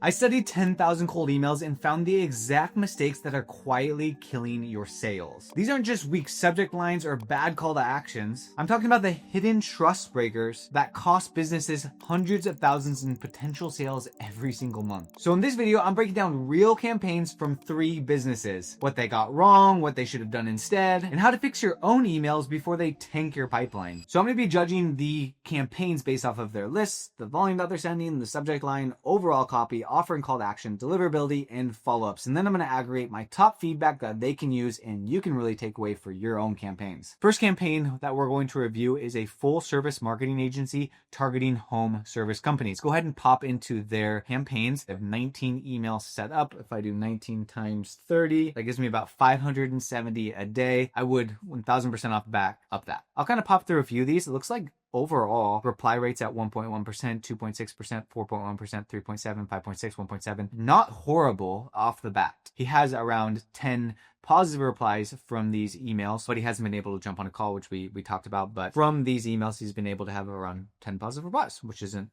I studied 10,000 cold emails and found the exact mistakes that are quietly killing your sales. These aren't just weak subject lines or bad call to actions. I'm talking about the hidden trust breakers that cost businesses hundreds of thousands in potential sales every single month. So in this video, I'm breaking down real campaigns from 3 businesses, what they got wrong, what they should have done instead, and how to fix your own emails before they tank your pipeline. So I'm going to be judging the campaigns based off of their lists, the volume that they're sending, the subject line, overall copy, offer and call to action, deliverability, and follow-ups. And then I'm going to aggregate my top feedback that they can use and you can really take away for your own campaigns. First campaign that we're going to review is a full service marketing agency targeting home service companies. Go ahead and pop into their campaigns. They have 19 emails set up. If I do 19 times 30, that gives me about 570 a day. I would 1000% off back up that. I'll kind of pop through a few of these. It looks like overall, reply rates at 1.1%, 2.6%, 4.1%, 3.7, 5.6, 1.7. Not horrible off the bat. He has around 10 positive replies from these emails, but he hasn't been able to jump on a call, which we talked about. But from these emails, he's been able to have around 10 positive replies, which isn't.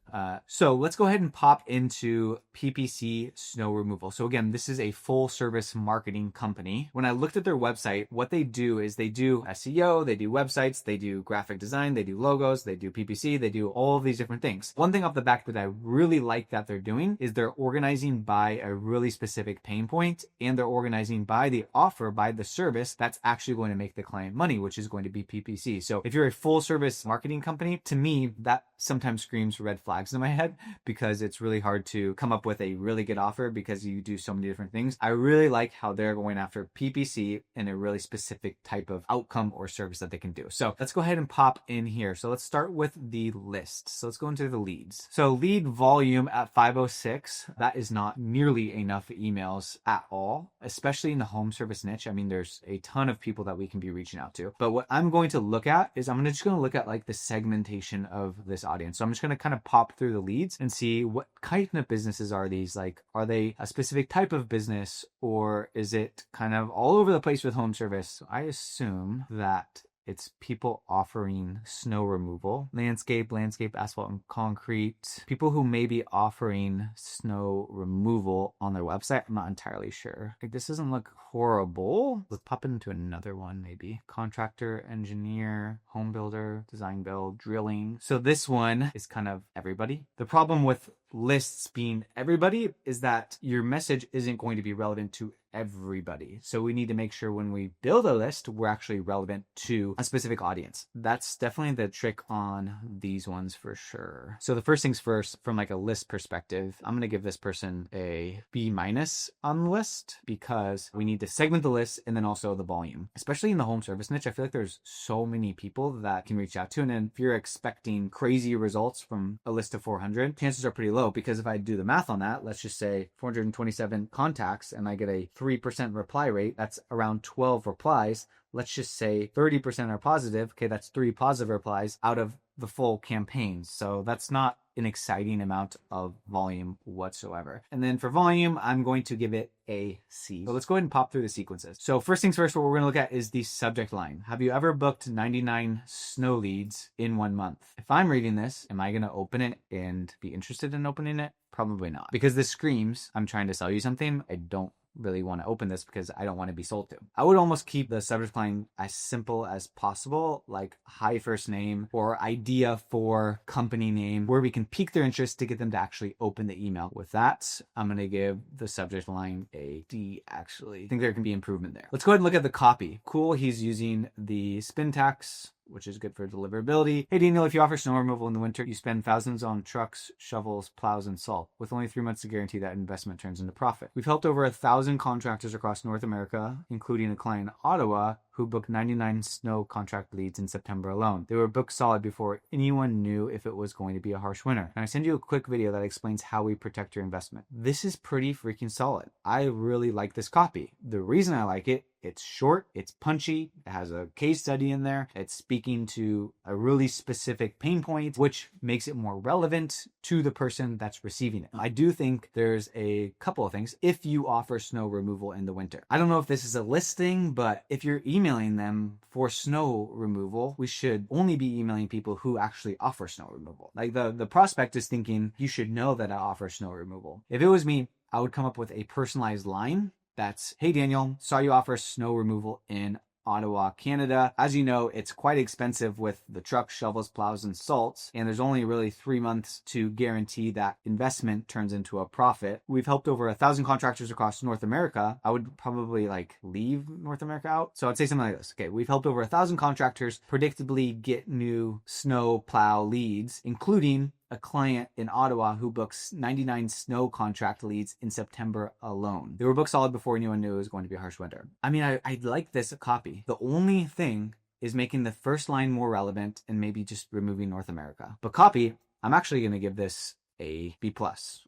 So let's go ahead and pop into PPC snow removal. So again, this is a full service marketing company. When I looked at their website, what they do is they do SEO, they do websites, they do graphic design, they do logos, they do PPC, they do all of these different things. One thing off the back that I really like that they're doing is they're organizing by a really specific pain point, and they're organizing by the offer, by the service that's actually going to make the client money, which is going to be PPC. So if you're a full service marketing company, to me, that sometimes screams red flags in my head because it's really hard to come up with a really good offer because you do so many different things. I really like how they're going after PPC in a really specific type of outcome or service that they can do. So let's go ahead and pop in here. So let's start with the list. So let's go into the leads. So lead volume at 506, that is not nearly enough emails at all, especially in the home service niche. I mean, there's a ton of people that we can be reaching out to. But what I'm going to look at is I'm just going to look at like the segmentation of this audience. So I'm just going to kind of pop through the leads and see what kind of businesses are these. Like, are they a specific type of business, or is it kind of all over the place with home service? I assume that it's people offering snow removal, landscape, asphalt, and concrete. People who may be offering snow removal on their website. I'm not entirely sure. Like, this doesn't look horrible. Let's pop into another one maybe. Contractor, engineer, home builder, design build, drilling. So this one is kind of everybody. The problem with lists being everybody is that your message isn't going to be relevant to everybody. So we need to make sure when we build a list, we're actually relevant to a specific audience. That's definitely the trick on these ones for sure. So the first things first, from like a list perspective, I'm going to give this person a B- on the list because we need to segment the list and then also the volume, especially in the home service niche. I feel like there's so many people that can reach out to. And then if you're expecting crazy results from a list of 400, chances are pretty low, because if I do the math on that, let's just say 427 contacts and I get a 3% reply rate, that's around 12 replies. Let's just say 30% are positive. Okay, that's 3 positive replies out of the full campaign. So that's not an exciting amount of volume whatsoever. And then for volume, I'm going to give it a C. So let's go ahead and pop through the sequences. So first things first, what we're going to look at is the subject line. Have you ever booked 99 snow leads in 1 month? If I'm reading this, am I going to open it and be interested in opening it? Probably not, because this screams, I'm trying to sell you something. I don't really want to open this because I don't want to be sold to. I would almost keep the subject line as simple as possible, like hi first name or idea for company name, where we can pique their interest to get them to actually open the email. With that, I'm going to give the subject line a D, actually. I think there can be improvement there. Let's go ahead and look at the copy. Cool, he's using the spin tax, which is good for deliverability. Hey Daniel, if you offer snow removal in the winter, you spend thousands on trucks, shovels, plows, and salt, with only 3 months to guarantee that investment turns into profit. We've helped over 1,000 contractors across North America, including a client in Ottawa, who booked 99 snow contract leads in September alone. They were booked solid before anyone knew if it was going to be a harsh winter. And I send you a quick video that explains how we protect your investment. This is pretty freaking solid. I really like this copy. The reason I like it It's short, it's punchy, it has a case study in there, it's speaking to a really specific pain point, which makes it more relevant to the person that's receiving it. I do think there's a couple of things if you offer snow removal in the winter. I don't know if this is a listing, but if you're emailing them for snow removal, we should only be emailing people who actually offer snow removal. Like the prospect is thinking, you should know that I offer snow removal. If it was me, I would come up with a personalized line that's, hey Daniel, saw you offer snow removal in Ottawa, Canada. As you know, it's quite expensive with the trucks, shovels, plows, and salts, and there's only really 3 months to guarantee that investment turns into a profit. We've helped over 1,000 contractors across North America. I would probably leave North America out. So I'd say something like this. Okay, we've helped over 1,000 contractors predictably get new snow plow leads, including a client in Ottawa who books 99 snow contract leads in September alone. They were booked solid before anyone knew it was going to be a harsh winter. I mean, I like this copy. The only thing is making the first line more relevant and maybe just removing North America. But copy, I'm actually going to give this a B+.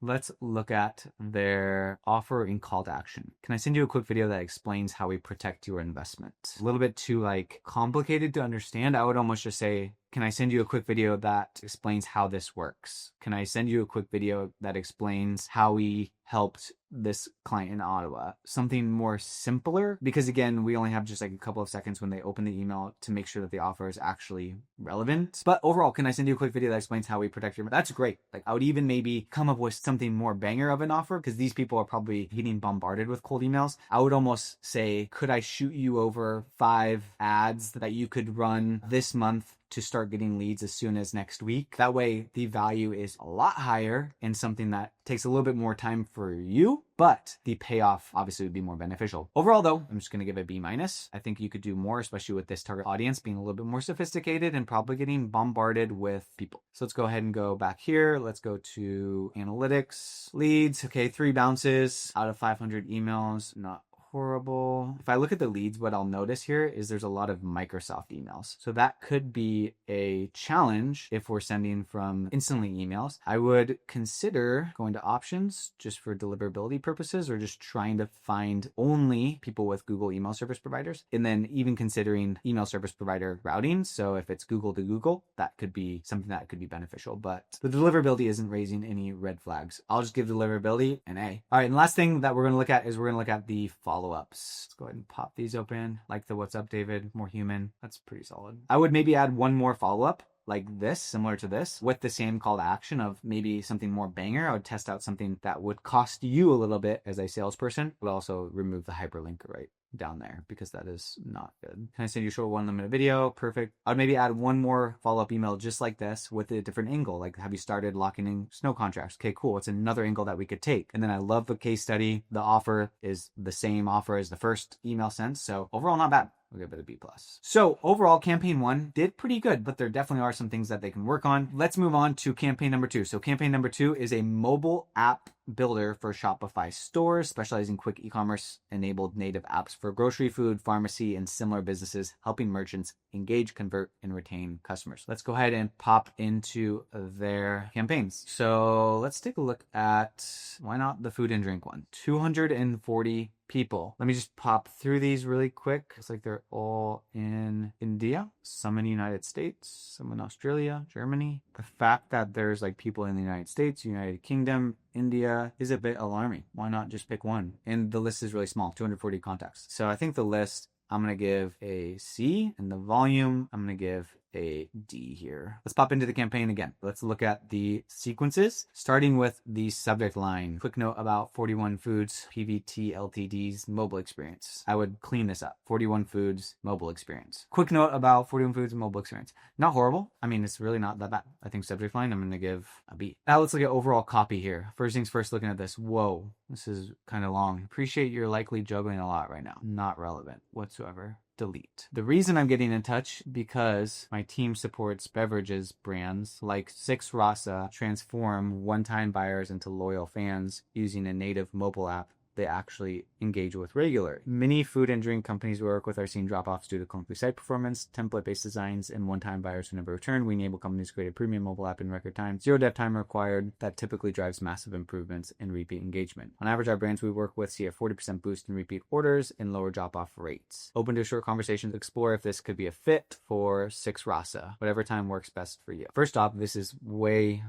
Let's look at their offer and call to action. Can I send you a quick video that explains how we protect your investment? A little bit too complicated to understand. I would almost just say, can I send you a quick video that explains how this works? Can I send you a quick video that explains how we helped this client in Ottawa? Something more simpler, because again, we only have just a couple of seconds when they open the email to make sure that the offer is actually relevant. But overall, can I send you a quick video that explains how we protect your... That's great. I would even maybe come up with something more banger of an offer, because these people are probably getting bombarded with cold emails. I would almost say, could I shoot you over 5 ads that you could run this month to start getting leads as soon as next week? That way the value is a lot higher and something that takes a little bit more time for you, but the payoff obviously would be more beneficial. Overall though, I'm just going to give it a B-. I think you could do more, especially with this target audience being a little bit more sophisticated and probably getting bombarded with people. So let's go ahead and go back here. Let's go to analytics, leads. Okay, 3 bounces out of 500 emails. Not horrible. If I look at the leads, what I'll notice here is there's a lot of Microsoft emails. So that could be a challenge if we're sending from instantly emails. I would consider going to options just for deliverability purposes, or just trying to find only people with Google email service providers. And then even considering email service provider routing. So if it's Google to Google, that could be something that could be beneficial, but the deliverability isn't raising any red flags. I'll just give deliverability an A. All right. And the last thing that we're going to look at is we're going to look at the follow-ups. Let's go ahead and pop these open. Like the what's up, David, more human. That's pretty solid. I would maybe add one more follow-up like this, similar to this, with the same call to action of maybe something more banger. I would test out something that would cost you a little bit as a salesperson, but also remove the hyperlink right down there, because that is not good. Can I send you a short 1-minute video? Perfect. I'd maybe add one more follow-up email just like this with a different angle. Like, have you started locking in snow contracts? Okay, cool. It's another angle that we could take. And then I love the case study. The offer is the same offer as the first email sent. So overall, not bad. We'll give it a B+. So overall, campaign 1 did pretty good, but there definitely are some things that they can work on. Let's move on to campaign number 2. So campaign number 2 is a mobile app builder for Shopify stores, specializing quick e-commerce enabled native apps for grocery, food, pharmacy, and similar businesses, helping merchants engage, convert, and retain customers. Let's go ahead and pop into their campaigns. So let's take a look at, why not the food and drink one? 240 people. Let me just pop through these really quick. Looks like they're all in India, some in the United States, some in Australia, Germany. The fact that there's people in the United States, United Kingdom, India is a bit alarming. Why not just pick one? And the list is really small, 240 contacts. So I think the list, I'm going to give a C, and the volume, I'm going to give a D here. Let's pop into the campaign again. Let's look at the sequences, starting with the subject line. Quick note about 41 Foods, PVT Ltd's mobile experience. I would clean this up. 41 Foods mobile experience. Quick note about 41 Foods mobile experience. Not horrible. I mean, it's really not that bad. I think subject line, I'm going to give a B. Now let's look at overall copy here. First things first, looking at this. Whoa, this is kind of long. Appreciate you're likely juggling a lot right now. Not relevant whatsoever. Delete. The reason I'm getting in touch, because my team supports beverages brands like Six Rasa transform one-time buyers into loyal fans using a native mobile app they actually engage with regularly. Many food and drink companies we work with are seeing drop-offs due to clunky site performance, template-based designs, and one-time buyers who never return. We enable companies to create a premium mobile app in record time. Zero dev time required. That typically drives massive improvements in repeat engagement. On average, our brands we work with see a 40% boost in repeat orders and lower drop-off rates. Open to short conversations to explore if this could be a fit for 6 Rasa, whatever time works best for you. First off, this is way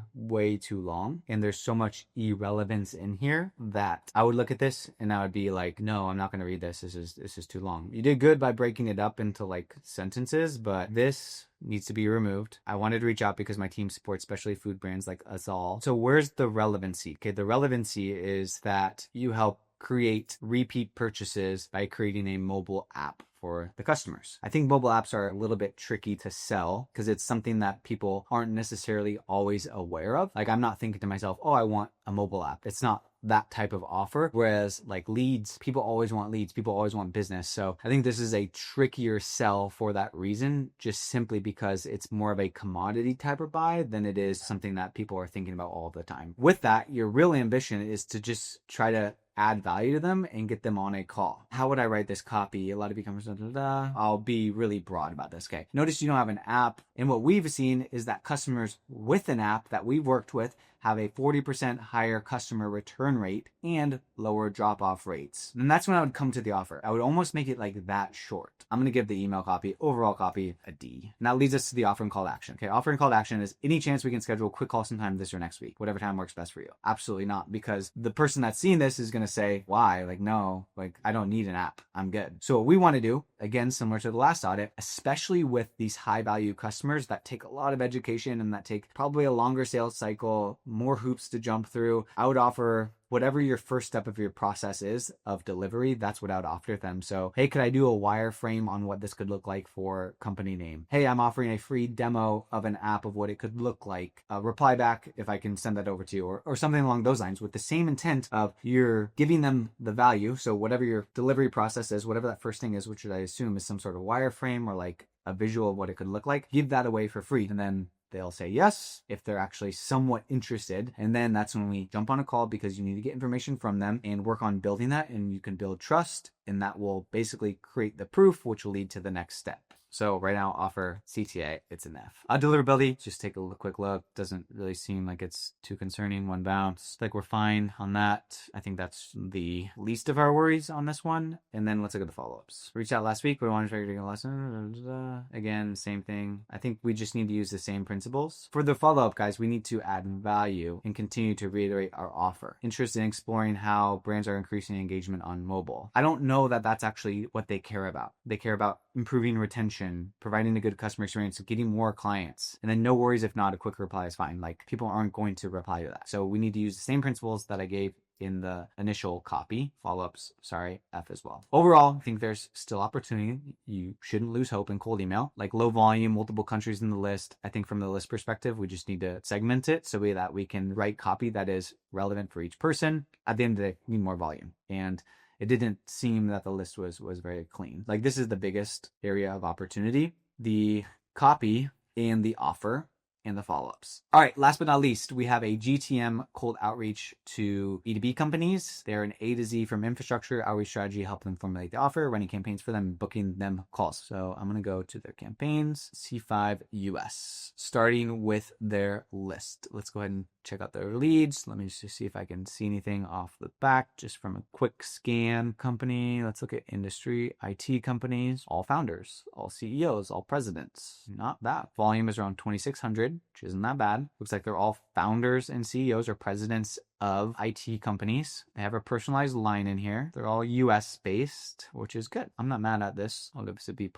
too long, and there's so much irrelevance in here that I would look at this and I would be like, no, I'm not going to read this. This is too long. You did good by breaking it up into like sentences, but this needs to be removed. I wanted to reach out because my team supports specialty food brands like us all. So where's the relevancy? Okay, the relevancy is that you help create repeat purchases by creating a mobile app for the customers. I think mobile apps are a little bit tricky to sell because it's something that people aren't necessarily always aware of. Like, I'm not thinking to myself, oh, I want a mobile app. It's not that type of offer. Whereas like leads, people always want leads. People always want business. So I think this is a trickier sell for that reason, just simply because it's more of a commodity type of buy than it is something that people are thinking about all the time. With that, your real ambition is to just try to add value to them and get them on a call. How would I write this copy? A lot of e-commerce, I'll be really broad about this. Okay. Notice you don't have an app. And what we've seen is that customers with an app that we've worked with have a 40% higher customer return rate and lower drop-off rates. And that's when I would come to the offer. I would almost make it like that short. I'm going to give the email copy, overall copy, a D. And that leads us to the offer and call to action. Okay, offer and call to action is any chance we can schedule a quick call sometime this or next week, whatever time works best for you. Absolutely not, because the person that's seeing this is going to say, why? Like, no, like I don't need an app. I'm good. So what we want to do, again, similar to the last audit, especially with these high value customers that take a lot of education and that take probably a longer sales cycle, more hoops to jump through, I would offer whatever your first step of your process is of delivery, that's what I would offer them. So, hey, could I do a wireframe on what this could look like for company name? Hey, I'm offering a free demo of an app of what it could look like. Reply back if I can send that over to you, or something along those lines, with the same intent of you're giving them the value. So whatever your delivery process is, whatever that first thing is, which I assume is some sort of wireframe or like a visual of what it could look like, give that away for free. And then they'll say yes if they're actually somewhat interested. And then that's when we jump on a call, because you need to get information from them and work on building that. And you can build trust, and that will basically create the proof, which will lead to the next step. So right now, offer CTA, it's an F. Deliverability, just take a quick look. Doesn't really seem like it's too concerning. One bounce. Like, we're fine on that. I think that's the least of our worries on this one. And then let's look at the follow-ups. Reached out last week. We wanted to take a lesson. Again, same thing. I think we just need to use the same principles. For the follow-up, guys, we need to add value and continue to reiterate our offer. Interested in exploring how brands are increasing engagement on mobile. I don't know that that's actually what they care about. They care about improving retention, providing a good customer experience, getting more clients. And then no worries if not, a quick reply is fine. Like, people aren't going to reply to that. So we need to use the same principles that I gave in the initial copy. Follow-ups, sorry, F as well. Overall, I think there's still opportunity. You shouldn't lose hope in cold email. Like, low volume, multiple countries in the list. I think from the list perspective, we just need to segment it so that we can write copy that is relevant for each person. At the end of the day, we need more volume. And it didn't seem that the list was very clean. Like, this is the biggest area of opportunity: the copy and the offer and the follow-ups. All right, last but not least, we have a GTM cold outreach to B2B companies. They're an A to Z from infrastructure, outreach strategy, helping them formulate the offer, running campaigns for them, booking them calls. So I'm gonna go to their campaigns, C5 US, starting with their list. Let's go ahead and check out their leads. Let me just see if I can see anything off the back, just from a quick scan. Company, let's look at industry, IT companies, all founders, all CEOs, all presidents. Not bad. Volume is around 2,600, which isn't that bad. Looks like they're all founders and CEOs or presidents of IT companies. They have a personalized line in here. They're all US based, which is good. I'm not mad at this. I'll give this a B+.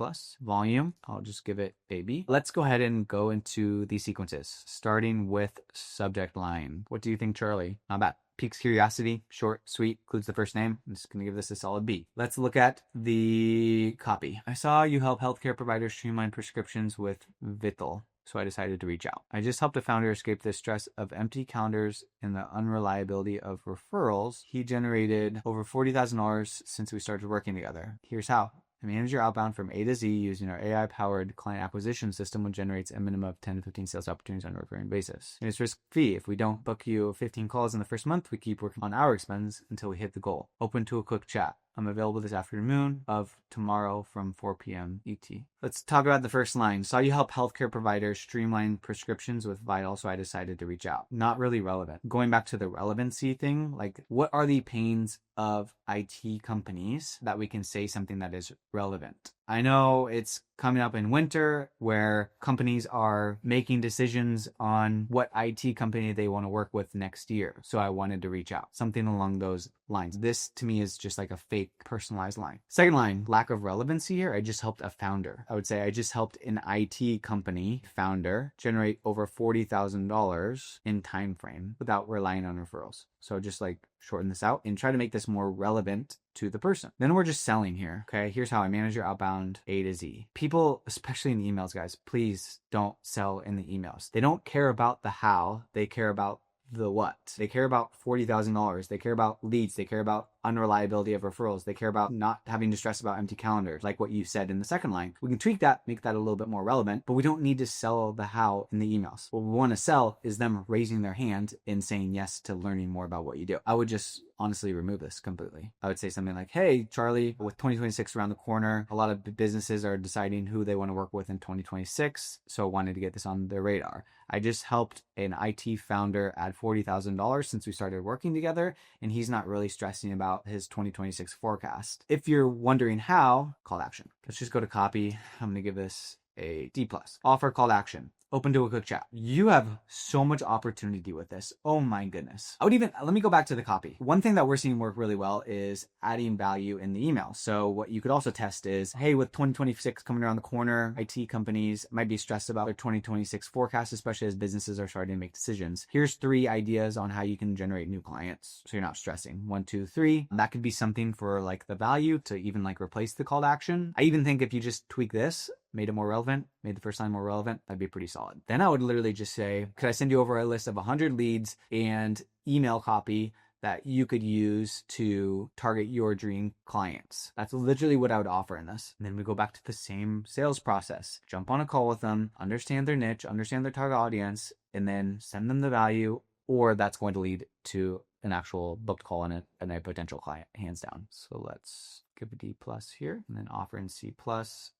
Volume, I'll just give it a B. Let's go ahead and go into these sequences, starting with subject line. What do you think, Charlie? Not bad. Piques curiosity, short, sweet, includes the first name. I'm just going to give this a solid B. Let's look at the copy. I saw you help healthcare providers streamline prescriptions with Vital, so I decided to reach out. I just helped a founder escape the stress of empty calendars and the unreliability of referrals. He generated over $40,000 since we started working together. Here's how. Manage your outbound from A to Z using our AI-powered client acquisition system, which generates a minimum of 10 to 15 sales opportunities on a recurring basis. And it's risk-free. If we don't book you 15 calls in the first month, we keep working on our expense until we hit the goal. Open to a quick chat. I'm available this afternoon of tomorrow from 4 p.m. ET. Let's talk about the first line. Saw you help healthcare providers streamline prescriptions with Vital, so I decided to reach out. Not really relevant. Going back to the relevancy thing, like what are the pains of IT companies that we can say something that is relevant? I know it's coming up in winter where companies are making decisions on what IT company they want to work with next year. So I wanted to reach out. Something along those lines. This to me is just like a fake personalized line. Second line, lack of relevancy here. I just helped a founder. I would say I just helped an IT company founder generate over $40,000 in time frame without relying on referrals. So just like shorten this out and try to make this more relevant to the person. Then we're just selling here. Okay, here's how I manage your outbound A to Z. People, especially in the emails, guys, please don't sell in the emails. They don't care about the how, they care about the what. They care about $40,000. They care about leads. They care about unreliability of referrals. They care about not having to stress about empty calendars, like what you said in the second line. We can tweak that, make that a little bit more relevant, but we don't need to sell the how in the emails. What we want to sell is them raising their hand and saying yes to learning more about what you do. I would just honestly remove this completely. I would say something like, hey, Charlie, with 2026 around the corner, a lot of businesses are deciding who they want to work with in 2026. So I wanted to get this on their radar. I just helped an IT founder add $40,000 since we started working together, and he's not really stressing about his 2026 forecast. If you're wondering how, call to action. Let's just go to copy. I'm going to give this a D+. Offer, call to action. Open to a quick chat. You have so much opportunity with this. Oh my goodness. Let me go back to the copy. One thing that we're seeing work really well is adding value in the email. So what you could also test is, hey, with 2026 coming around the corner, IT companies might be stressed about their 2026 forecast, especially as businesses are starting to make decisions. Here's 3 ideas on how you can generate new clients, so you're not stressing. 1, 2, 3. That could be something for like the value to even like replace the call to action. I even think if you just tweak this, made it more relevant, made the first line more relevant, that'd be pretty solid. Then I would literally just say, could I send you over a list of 100 leads and email copy that you could use to target your dream clients? That's literally what I would offer in this. And then we go back to the same sales process. Jump on a call with them, understand their niche, understand their target audience, and then send them the value, or that's going to lead to an actual booked call and a potential client, hands down. So let's give a D+ here, and then offer in C+,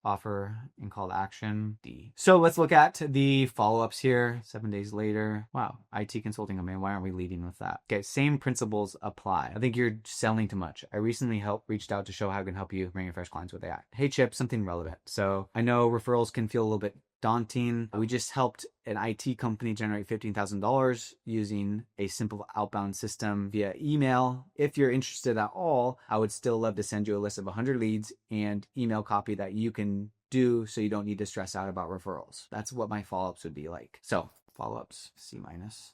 offer and call to action, D. So let's look at the follow-ups here. 7 days later. Wow, IT consulting company. Why aren't we leading with that? Okay, same principles apply. I think you're selling too much. I recently reached out to show how I can help you bring your first clients with AI. Hey, Chip, something relevant. So I know referrals can feel a little bit daunting. We just helped an IT company generate $15,000 using a simple outbound system via email. If you're interested at all, I would still love to send you a list of 100 leads and email copy that you can do so you don't need to stress out about referrals. That's what my follow-ups would be like. So follow-ups, C-.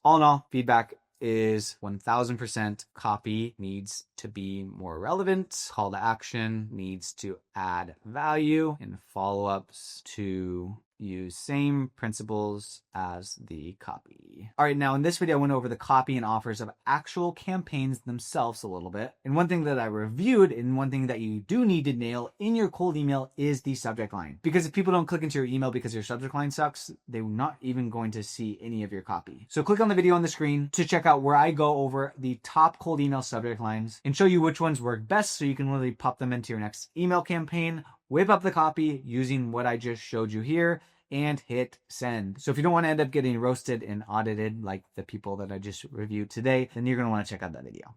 All in all, feedback is 1000% copy needs to be more relevant. Call to action needs to add value, and follow-ups to use same principles as the copy. All right, now in this video, I went over the copy and offers of actual campaigns themselves a little bit. And one thing that I reviewed and one thing that you do need to nail in your cold email is the subject line. Because if people don't click into your email because your subject line sucks, they're not even going to see any of your copy. So click on the video on the screen to check out where I go over the top cold email subject lines and show you which ones work best so you can really pop them into your next email campaign, whip up the copy using what I just showed you here, and hit send. So if you don't want to end up getting roasted and audited like the people that I just reviewed today, then you're going to want to check out that video.